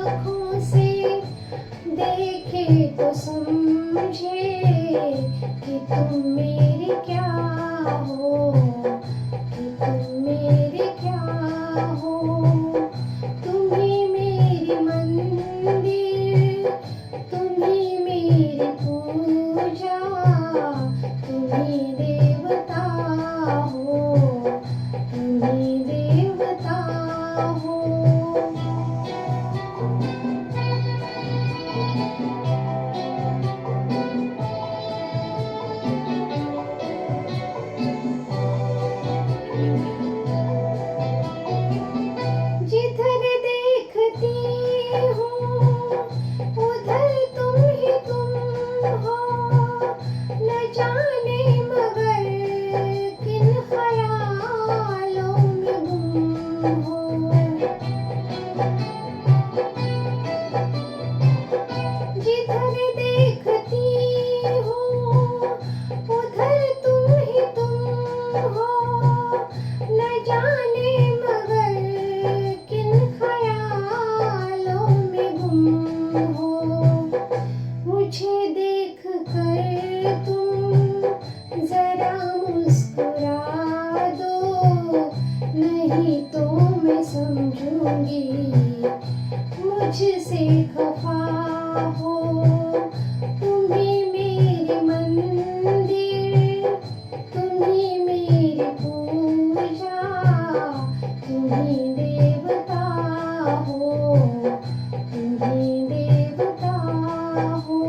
आँखों से देखे तो समझे कि तुम मेरे क्या हो, कि तुम मेरे क्या हो। तुम ही मेरी मंदिर, तुम ही मेरी पूजा, तुम ही देवता हो, तुम ही देवता हो। जिधर देखती हूँ उधर तुम ही तुम हो, न जाने मगर किन ख्यालों में गुम हो। जिधर देखती हूँ उधर तुम ही तुम हो, न जाने मगर किन ख्यालों में गुम हो। मुझे देख कर तुम जरा मुस्कुरा दो, नहीं तो मैं समझूंगी मुझसे खफा हो। तुम ही मेरी मंदिर, तुम ही मेरी पूजा, तुम ही देवता हो, तुम ही देवता हो।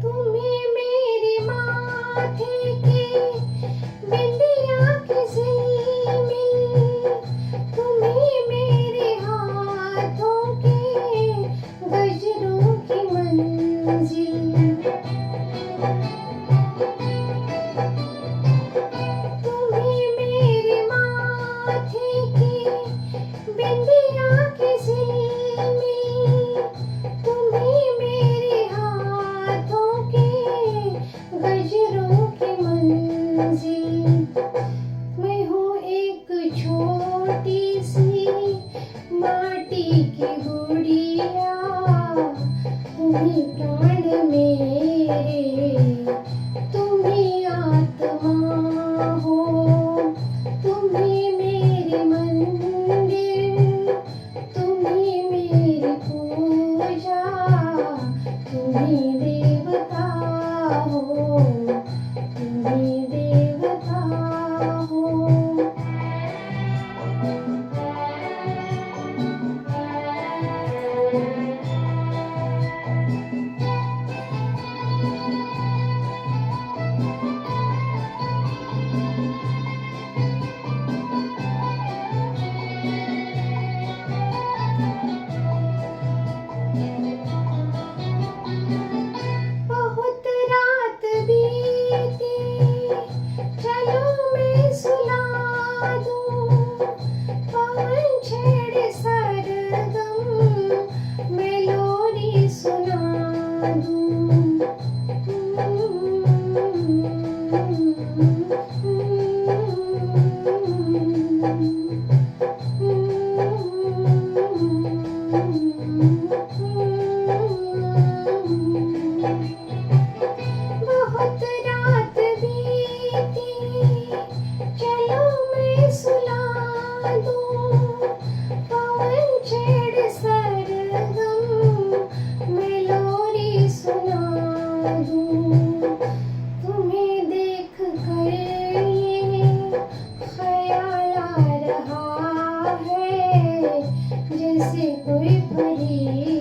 तुम्हें मेरे माथे की बिंदिया की झिलमिल, तुम्हें मेरे हाथों के गजरों की मंजिल। तुम्हें मेरे माथे की बिंदिया की झिलमिल, तुम्हें मेरे हाथों के गजरों की मंजिल। मैं हूँ एक छोटी सी माटी की गुड़िया, तुम्ही प्राण मेरे, तुम्ही आत्मा हो। तुम्ही मेरी मंदिर, तुम्ही मेरी पूजा, तुम्ही देवता हो, तुम्ही देवता हो। बहुत रात बीती, चलो मैं सुला दूँ, पवन छेड़े सरगम, मैं लोरी सुना बहुत रात बीती, चलो मैं सुला दूँ, पवन छेड़ सरगम, मैं लोरी सुना दूँ। तुम्हें देख कर ये ख्याल आ रहा है, जैसे कोई परी